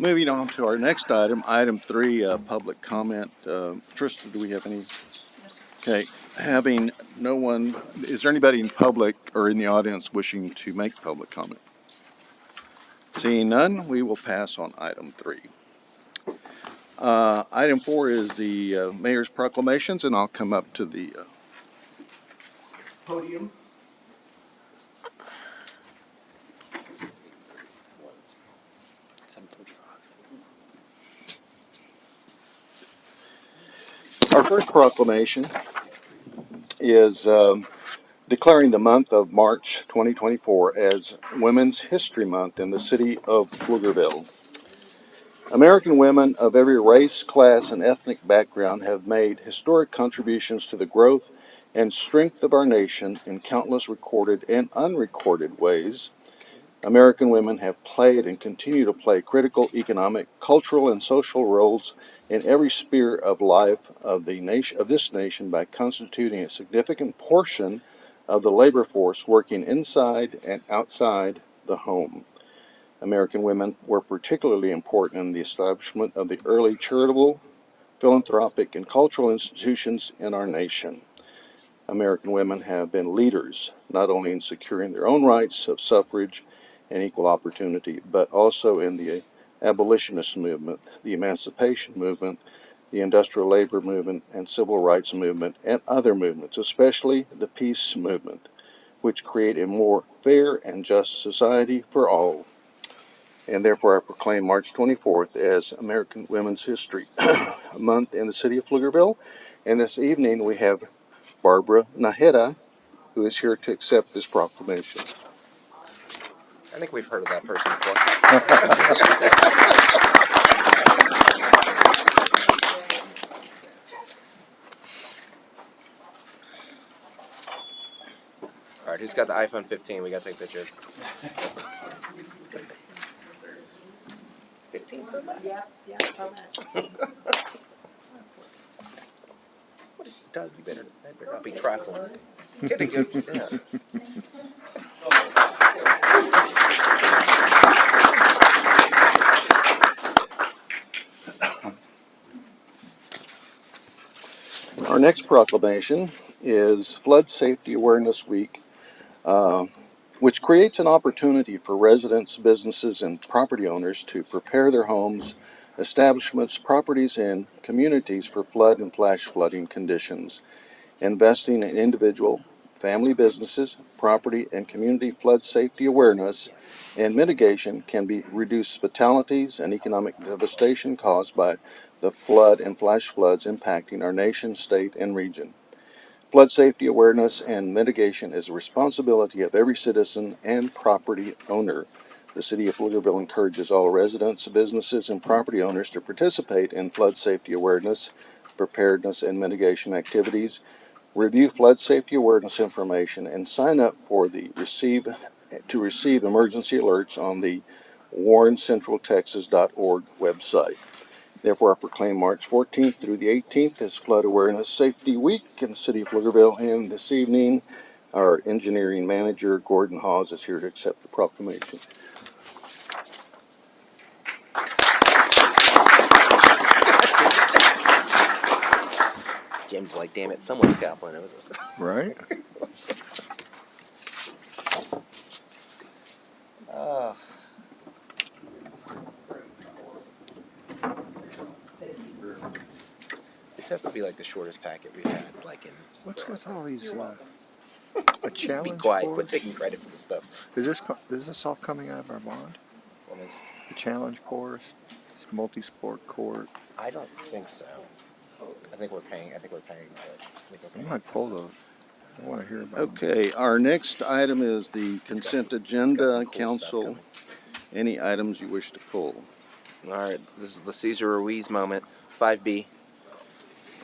Moving on to our next item, item 3, public comment. Trista, do we have any? Okay, having no one, is there anybody in public or in the audience wishing to make public comment? Seeing none, we will pass on item 3. Item 4 is the mayor's proclamations, and I'll come up to the podium. Our first proclamation is declaring the month of March 2024 as Women's History Month in the city of Pflugerville. American women of every race, class, and ethnic background have made historic contributions to the growth and strength of our nation in countless recorded and unrecorded ways. American women have played and continue to play critical economic, cultural, and social roles in every sphere of life of this nation by constituting a significant portion of the labor force working inside and outside the home. American women were particularly important in the establishment of the early charitable, philanthropic, and cultural institutions in our nation. American women have been leaders, not only in securing their own rights of suffrage and equal opportunity, but also in the abolitionist movement, the emancipation movement, the industrial labor movement, and civil rights movement, and other movements, especially the peace movement, which create a more fair and just society for all. And therefore I proclaim March 24th as American Women's History Month in the city of Pflugerville. And this evening we have Barbara Naheda, who is here to accept this proclamation. I think we've heard of that person before. All right, who's got the iPhone 15? We got to take a picture. 15 Pro Max? Yeah, Pro Max. Doug, you better not be trifling. Get a good, yeah. Our next proclamation is Flood Safety Awareness Week, which creates an opportunity for residents, businesses, and property owners to prepare their homes, establishments, properties, and communities for flood and flash flooding conditions. Investing in individual, family businesses, property, and community flood safety awareness and mitigation can reduce fatalities and economic devastation caused by the flood and flash floods impacting our nation, state, and region. Flood safety awareness and mitigation is a responsibility of every citizen and property owner. The City of Pflugerville encourages all residents, businesses, and property owners to participate in flood safety awareness, preparedness, and mitigation activities, review flood safety awareness information, and sign up for to receive emergency alerts on the warrencentraltexas.org website. Therefore, I proclaim March 14th through the 18th as Flood Awareness Safety Week in the city of Pflugerville. And this evening, our engineering manager, Gordon Hawes, is here to accept the proclamation. Jim's like, damn it, someone's got one. Right? This has to be like the shortest packet we've had, like in. What's with all these a challenge? Be quiet. course? Quit taking credit for the stuff. Is this all coming out of our bond? The challenge course, this multi-sport court. I don't think so. I think we're paying. I might pull those. I want to hear about them. Okay, our next item is the consent agenda. some cool Council, stuff any items you wish to pull? All right, this is the Cesar Ruiz moment. 5B.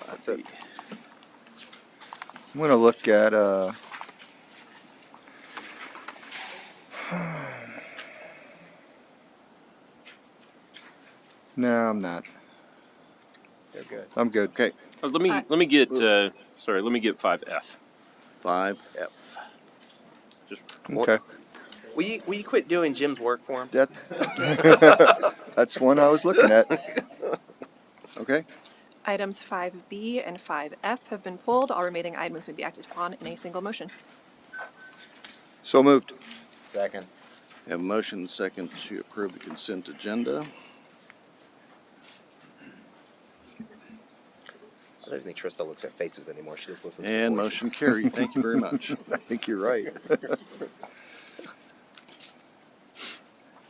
That's it. I'm going to look at no, I'm not. They're good. I'm good. Okay, Let me get 5F. 5F. Just Okay. Will you quit doing Jim's work for him? That That's one I was looking at. Okay, Items 5B and 5F have been pulled. All remaining items may be acted upon in a single motion. So moved. Second. we have a motion and second to approve the consent agenda. I don't even think Trista looks at faces anymore. She just listens to And voices. motion carried. Thank you very much. I think you're right.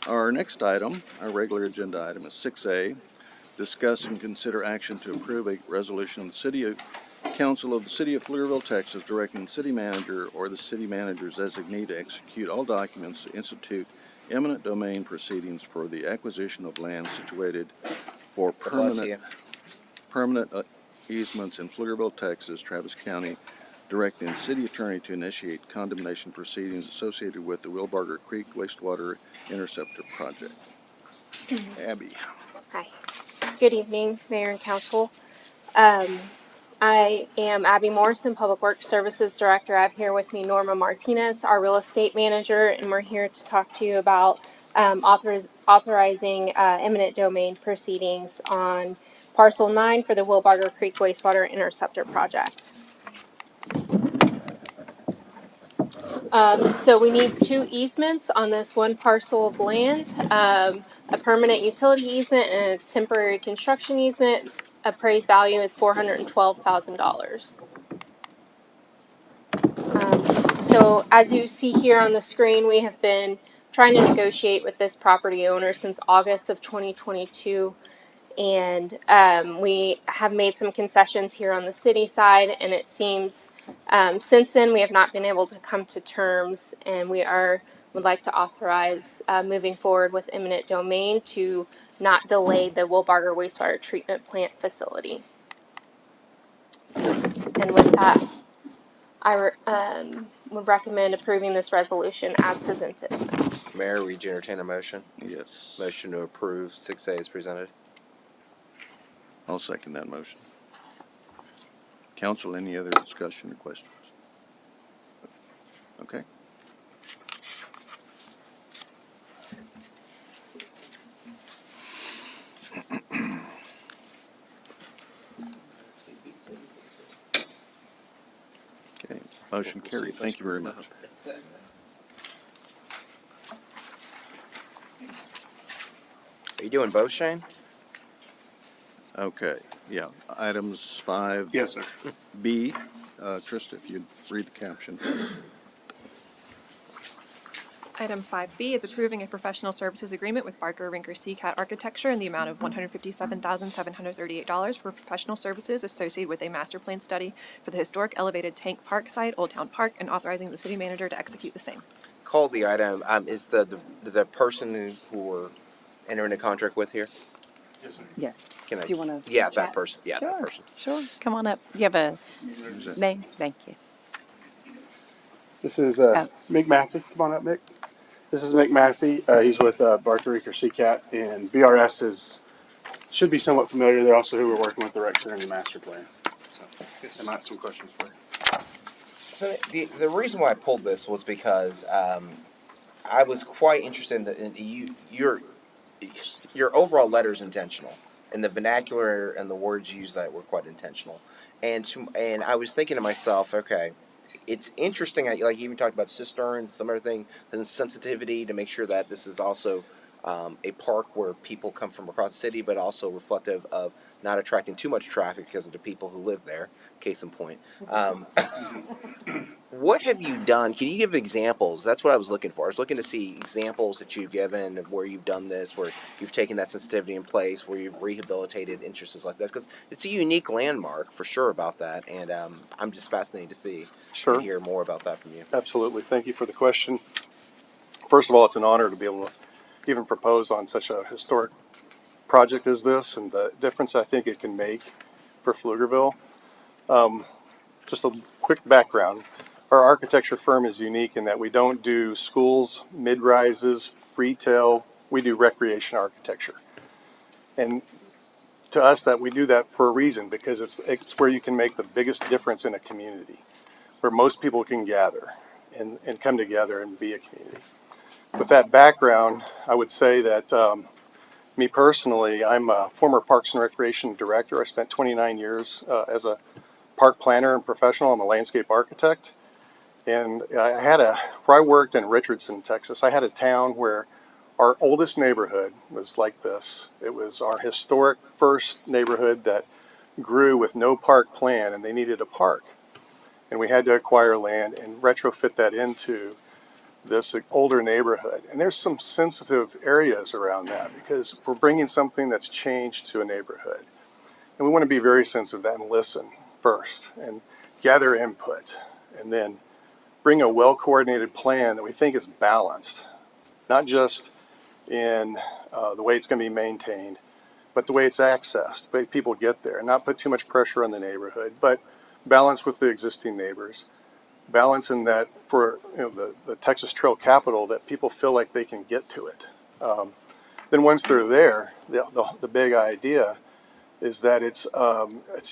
Our next item, our regular agenda item, is 6A. Discuss and consider action to approve a resolution of the City Council of the City of Pflugerville, Texas, directing the city manager or the city manager's designee to execute all documents to institute eminent domain proceedings for the acquisition of land situated for Bless you. permanent easements in Pflugerville, Texas, Travis County, directing the city attorney to initiate condemnation proceedings associated with the Wilbarger Creek wastewater interceptor project. Abby. Hi. Good evening, Mayor and Council. I am Abby Morrison, Public Works Services Director. I have here with me Norma Martinez, our Real Estate Manager, and we're here to talk to you about authorizing eminent domain proceedings on Parcel 9 for the Wilbarger Creek wastewater interceptor project. So we need 2 easements on this one parcel of land, a permanent utility easement and a temporary construction easement. Appraised value is $412,000. So as you see here on the screen, we have been trying to negotiate with this property owner since August of 2022. And we have made some concessions here on the city side, and it seems since then we have not been able to come to terms, and would like to authorize moving forward with eminent domain to not delay the Wilbarger wastewater treatment plant facility. And with that, I would recommend approving this resolution as presented. Mayor, would you entertain a motion? Yes. Motion to approve 6A is presented. I'll second that motion. Council, any other discussion or questions? Okay. Okay, motion carried. Thank you very much. Are you doing both, Shane? Okay, yeah, items 5B. Yes, sir. Trista, if you'd read the caption, please. Item 5B is approving a professional services agreement with Barker Rinker Seacat Architecture in the amount of $157,738 for professional services associated with a master plan study for the historic elevated tank park site, Old Town Park, and authorizing the city manager to execute the same. Called the item. Is the person who we're entering a contract with here? Yes, sir. Yes. Can I? Do you want to? Yeah, that person. Yeah, Sure. that person. Sure. Come on up. You have a Who's that? name? Thank you. This is Mick Massey. Come on up, Mick. This is Mick Massey. He's with Barker Rinker Seacat, and BRS should be somewhat familiar. They're also who we're working with the rec center and the master plan. So, I might have some questions for you. So the reason why I pulled this was because I was quite interested in your overall letter is intentional, and the vernacular and the words used that were quite intentional. And I was thinking to myself, okay, it's interesting. Like you even talked about cisterns, some other thing, and sensitivity to make sure that this is also a park where people come from across the city, but also reflective of not attracting too much traffic because of the people who live there. Case in point. What have you done? Can you give examples? That's what I was looking for. I was looking to see examples that you've given of where you've done this, where you've taken that sensitivity in place, where you've rehabilitated interests like that. Because it's a unique landmark for sure about that, and I'm just fascinated to see Sure. and hear more about that from you. Absolutely. Thank you for the question. First of all, it's an honor to be able to even propose on such a historic project as this, and the difference I think it can make for Pflugerville. Just a quick background. Our architecture firm is unique in that we don't do schools, mid-rises, retail. We do recreation architecture. And to us, that we do that for a reason, because it's where you can make the biggest difference in a community, where most people can gather and come together and be a community. With that background, I would say that Me personally, I'm a former Parks and Recreation Director. I spent 29 years as a park planner and professional. I'm a landscape architect. And where I worked in Richardson, Texas, I had a town where our oldest neighborhood was like this. It was our historic first neighborhood that grew with no park plan, and they needed a park. And we had to acquire land and retrofit that into this older neighborhood. And there's some sensitive areas around that because we're bringing something that's changed to a neighborhood. And we want to be very sensitive to that and listen first and gather input and then bring a well-coordinated plan that we think is balanced, not just in the way it's going to be maintained, but the way it's accessed, the way people get there, and not put too much pressure on the neighborhood, but balance with the existing neighbors. Balance in that for the Texas Trail capital, that people feel like they can get to it. Then once they're there, the big idea is that it's a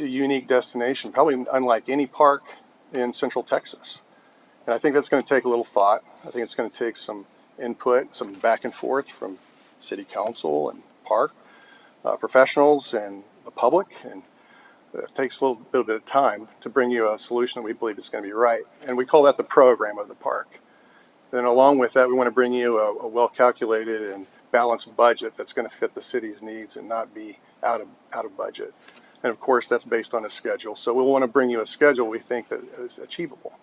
unique destination, probably unlike any park in Central Texas. And I think that's going to take a little thought. I think it's going to take some input, some back and forth from city council and park professionals and the public. And it takes a little bit of time to bring you a solution that we believe is going to be right. And we call that the program of the park. Then along with that, we want to bring you a well-calculated and balanced budget that's going to fit the city's needs and not be out of budget. And of course, that's based on a schedule. So we'll want to bring you a schedule we think that is achievable.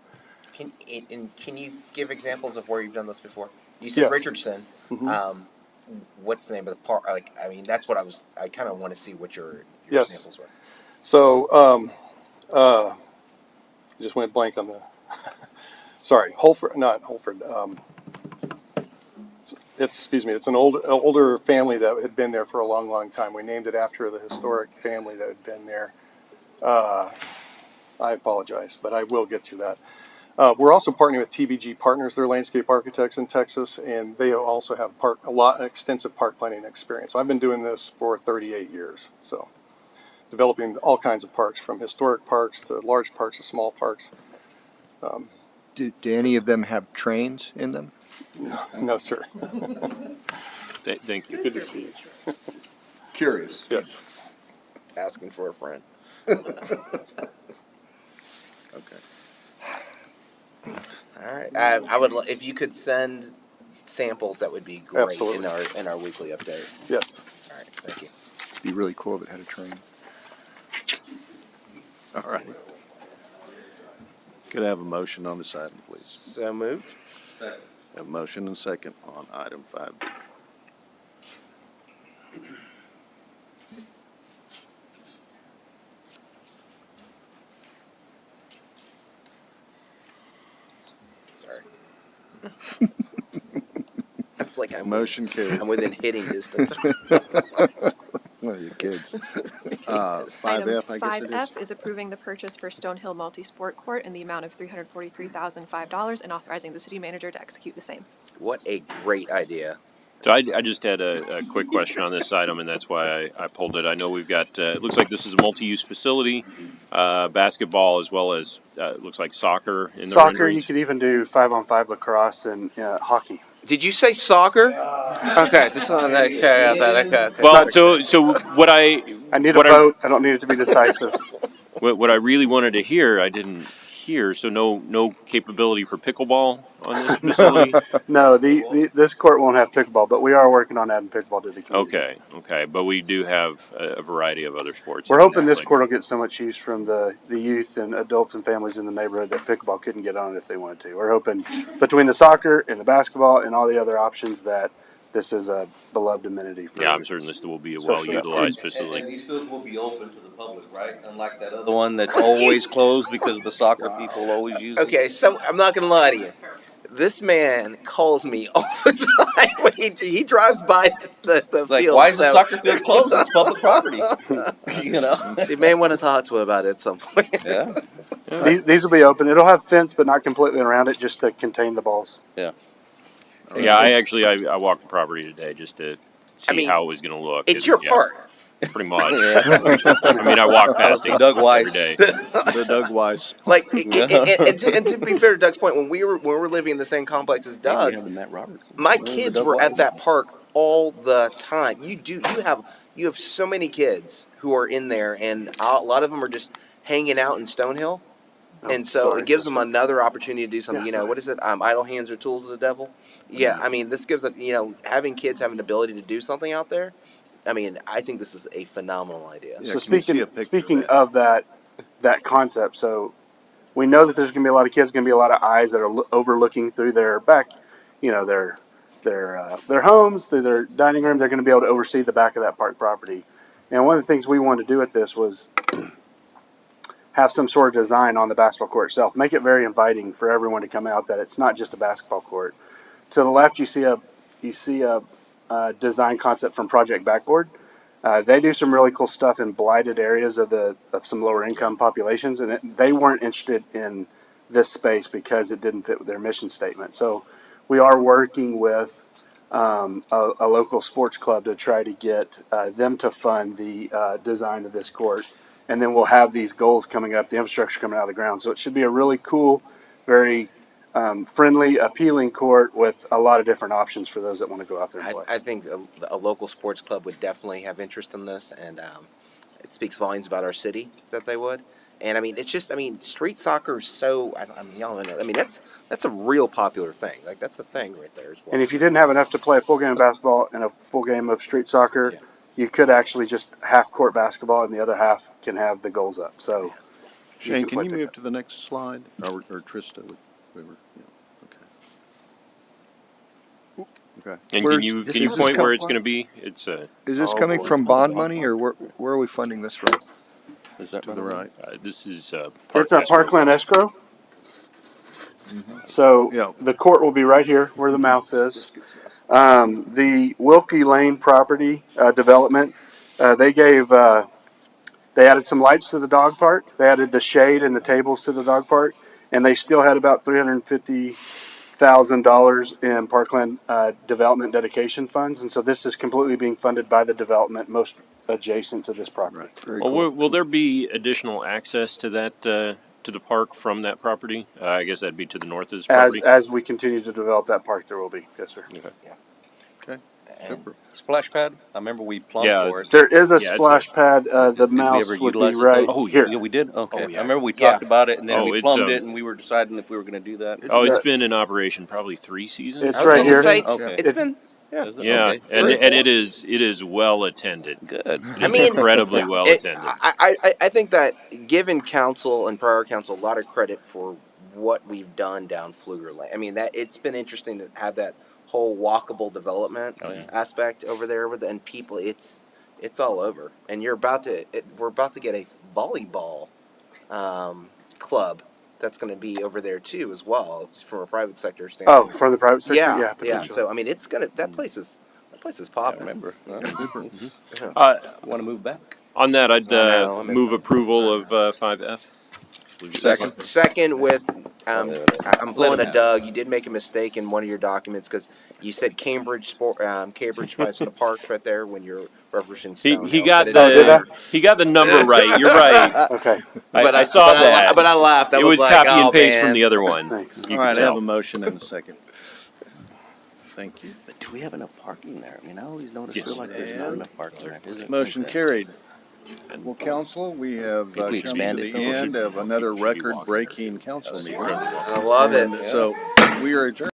Can you give examples of where you've done this before? You said Yes. Richardson. Mhm. What's the name of the park? That's what I kind of want to see what your Yes. examples were. So, I just went blank on the, sorry, not Holford. It's an older family that had been there for a long, long time. We named it after the historic family that had been there. I apologize, but I will get you that. We're also partnering with TBG Partners. They're landscape architects in Texas, and they also have extensive park planning experience. I've been doing this for 38 years, so developing all kinds of parks, from historic parks to large parks to small parks. Do any of them have trains in them? No, sir. Thank you. Good to see you. Curious. Yes. Asking for a friend. Okay. All right. I would if you could send samples, that would be great. Absolutely. in our weekly update. Yes. All right. Thank you. It'd be really cool if it had a train. All right. Could I have a motion on this item, please? So moved. Have a motion and second on item 5B. Sorry. It's like Motion carried. I'm within hitting distance. Well, you kids. 5F, I guess it is. 5F is approving the purchase for Stonehill Multi-Sport Court in the amount of $343,005 and authorizing the city manager to execute the same. What a great idea. So I just had a quick question on this item, and that's why I pulled it. I know we've got, it looks like this is a multi-use facility, basketball as well as, it looks like soccer in the Soccer, you renderings. could even do 5-on-5 lacrosse and hockey. Did you say soccer? Okay, just want to make sure I got that. Okay. Well, so what I need a What I- vote. I don't need it to be decisive. what I really wanted to hear, I didn't hear. So no capability for pickleball on this facility. No, this court won't have pickleball, but we are working on adding pickleball to the community. Okay, but we do have a variety of other sports. We're in hoping there, this like- court will get so much use from the youth and adults and families in the neighborhood that pickleball couldn't get on it if they wanted to. We're hoping between the soccer and the basketball and all the other options that this is a beloved amenity for. Yeah, I'm certain this will be a Especially- well-utilized And facility. these fields will be open to the public, right? Unlike that other one that's always closed because the soccer people always use it. Okay, so I'm not gonna lie to you. This man calls me all the time when he drives by the Like, field. why is the so- soccer field closed? It's public property. You know? So you may want to talk to him about it at some point. Yeah. These will be open. It'll have fence, but not completely around it, just to contain the balls. Yeah, I walked the property today just to see I mean, how it was going to look. It's your Yeah, park. pretty much. I mean, I walk past it Doug Weiss. every day. The Doug Weiss. Like, and to be fair to Doug's point, when we were living in the same complex as Doug, Matt Roberts. my kids were at that park all the time. You have so many kids who are in there, and a lot of them are just hanging out in Stonehill. And so sorry, it gives them Mr. another opportunity to do something. Yeah, You know, what is it? Idle hands are tools of the devil. Yeah, I mean, this gives having kids having the ability to do something out there. I mean, I think this is a phenomenal idea. Yeah, So can we see a picture of speaking that? of that concept, so we know that there's going to be a lot of kids, going to be a lot of eyes that are overlooking through their back, their homes, through their dining room. They're going to be able to oversee the back of that park property. And one of the things we wanted to do with this was have some sort of design on the basketball court itself, make it very inviting for everyone to come out. That it's not just a basketball court. To the left, you see a design concept from Project Backboard. They do some really cool stuff in blighted areas of some lower income populations, and they weren't interested in this space because it didn't fit with their mission statement. So we are working with a local sports club to try to get them to fund the design of this court, and then we'll have these goals coming up, the infrastructure coming out of the ground. So it should be a really cool, very friendly, appealing court with a lot of different options for those that want to go out there and play. I think a local sports club would definitely have interest in this, and it speaks volumes about our city that they would. And I mean, it's just, I mean, street soccer is so, y'all know, I mean, that's a real popular thing. Like, that's a thing right there as well. And if you didn't have enough to play a full game of basketball and a full game of street soccer, Yeah. you could actually just half court basketball, and the other half can have the goals up. So, Shane, can play you pickup. move to the next slide? Or Trista? We were, yeah, okay. Okay. And Where's- can you this can you is point com- where it's going to be? It's Is this Oh, coming boy. from bond money, or where are we funding this from? Is that To the right. this is it's a Parkland escrow. So Yeah. the court will be right here where the mouse is. The Wilkie Lane property development, they added some lights to the dog park. They added the shade and the tables to the dog park, and they still had about $350,000 in Parkland development dedication funds. And so this is completely being funded by the development most adjacent to this property. Right. Very Well, cool. will there be additional access to that to the park from that property? I guess that'd be to the north of this property. As we continue to develop that park, there will be. Yes, sir. Okay. And Super. splash pad? I remember we plumbed Yeah. for it. There is a Yeah, it's splash pad. The Did we mouse ever would be utilize it, right though? Oh, here. Yeah, we did? Okay. Oh, yeah. I remember we Yeah. talked about it, and then Oh, we it's, plumbed it, and we were deciding if we were going to do that. Oh, it's Yeah. been in operation probably 3 seasons. It's I was right gonna here. say, Okay. it's It's- been, Is it? Yeah, Okay. and Good. it is well attended. Good. I mean, Incredibly well attended. I think that giving council and prior council a lot of credit for what we've done down Pfluger Lane. I mean, that it's been interesting to have that whole walkable development Oh, yeah. aspect over there and people. It's all over, and we're about to get a volleyball club that's going to be over there too as well from a private sector Oh, standpoint. from the private sector? yeah. Potentially. So I mean, it's gonna that place is I popping. remember. Uh, Want to move back? on that, I'd know, I miss move them. approval of 5F. Second. Second with, I'm pulling Let a him Doug. You did make a mistake in one of your documents because you said Cambridge by the parks right there when you're referencing Stonehill. He got But it- he got the number right. You're right. Okay. I saw that. But I laughed. I It was like, copy oh, and paste man. from the other one. Thanks. You All right, can I have tell. a motion and a second. Thank you. But do we have enough parking there? I mean, I always notice Yes. feel like there's not And enough parking there. Is it? Motion Okay. carried. Well, council, we have If we come to expand it, the though, end of another record-breaking council meeting. I love it. And so we are adjourned.